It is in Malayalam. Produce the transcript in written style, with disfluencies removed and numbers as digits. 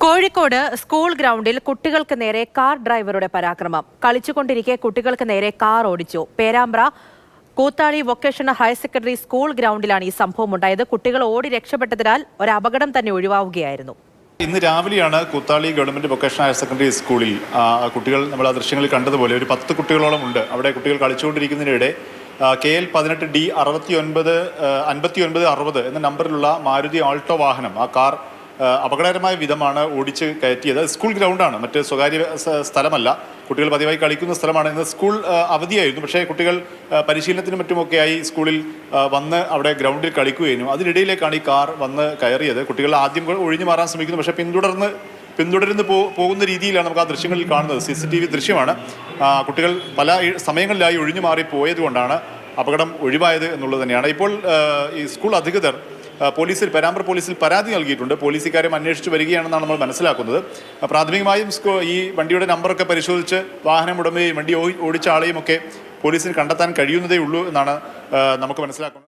കോഴിക്കോട് സ്കൂൾ ഗ്രൗണ്ടിൽ കുട്ടികൾക്ക് നേരെ കാർ ഡ്രൈവറുടെ പരാക്രമം. കളിച്ചുകൊണ്ടിരിക്കെ കുട്ടികൾക്ക് നേരെ കാർ ഓടിച്ചു. Perambra Koothali vocational higher secondary school ഗ്രൗണ്ടിലാണ് ഈ സംഭവം ഉണ്ടായത്. കുട്ടികൾ ഓടി രക്ഷപ്പെട്ടതിനാൽ ഒരു അപകടം തന്നെ ഒഴിവാവുകയായിരുന്നു. ഇന്ന് രാവിലെയാണ് Koothali government vocational higher secondary സ്കൂളിൽ കുട്ടികൾ നമ്മൾ ആ ദൃശ്യങ്ങളിൽ കണ്ടതുപോലെ ഒരു 10 കുട്ടികളോളം ഉണ്ട്. അവിടെ കുട്ടികൾ കളിച്ചുകൊണ്ടിരിക്കുന്നതിനിടെ KL 18D 695960 എന്ന നമ്പറിലുള്ള മാരുതി ആൾട്ടോ വാഹനം, ആ കാർ അപകടകരമായ വിധമാണ് ഓടിച്ച് കയറ്റിയത്. സ്കൂൾ ഗ്രൗണ്ടാണ്, മറ്റ് സ്വകാര്യ സ്ഥലമല്ല, കുട്ടികൾ പതിവായി കളിക്കുന്ന സ്ഥലമാണ്. ഇന്ന് സ്കൂൾ അവധിയായിരുന്നു, പക്ഷേ കുട്ടികൾ പരിശീലനത്തിനും മറ്റുമൊക്കെയായി സ്കൂളിൽ വന്ന് അവിടെ ഗ്രൗണ്ടിൽ കളിക്കുകയായിരുന്നു. അതിനിടയിലേക്കാണ് ഈ കാർ വന്ന് കയറിയത്. കുട്ടികൾ ആദ്യം ഒഴിഞ്ഞു മാറാൻ ശ്രമിക്കുന്നു, പക്ഷേ പിന്തുടർന്ന് പോകുന്ന രീതിയിലാണ് നമുക്ക് ആ ദൃശ്യങ്ങളിൽ കാണുന്നത്. CCTV ദൃശ്യമാണ്. കുട്ടികൾ പല സമയങ്ങളിലായി ഒഴിഞ്ഞു മാറി പോയതുകൊണ്ടാണ് അപകടം ഒഴിവായത് എന്നുള്ളത് തന്നെയാണ്. ഇപ്പോൾ ഈ സ്കൂൾ അധികൃതർ പേരാമ്പ്ര പോലീസിൽ പരാതി നൽകിയിട്ടുണ്ട്. പോലീസ് ഇക്കാര്യം അന്വേഷിച്ച് വരികയാണെന്നാണ് നമ്മൾ മനസ്സിലാക്കുന്നത്. പ്രാഥമികമായും ഈ വണ്ടിയുടെ നമ്പറൊക്കെ പരിശോധിച്ച് വാഹനം ഉടമയെയും വണ്ടി ഓടിച്ച ആളെയും ഒക്കെ പോലീസിന് കണ്ടെത്താൻ കഴിയുന്നതേ ഉള്ളൂ എന്നാണ് നമുക്ക് മനസ്സിലാക്കുന്നത്.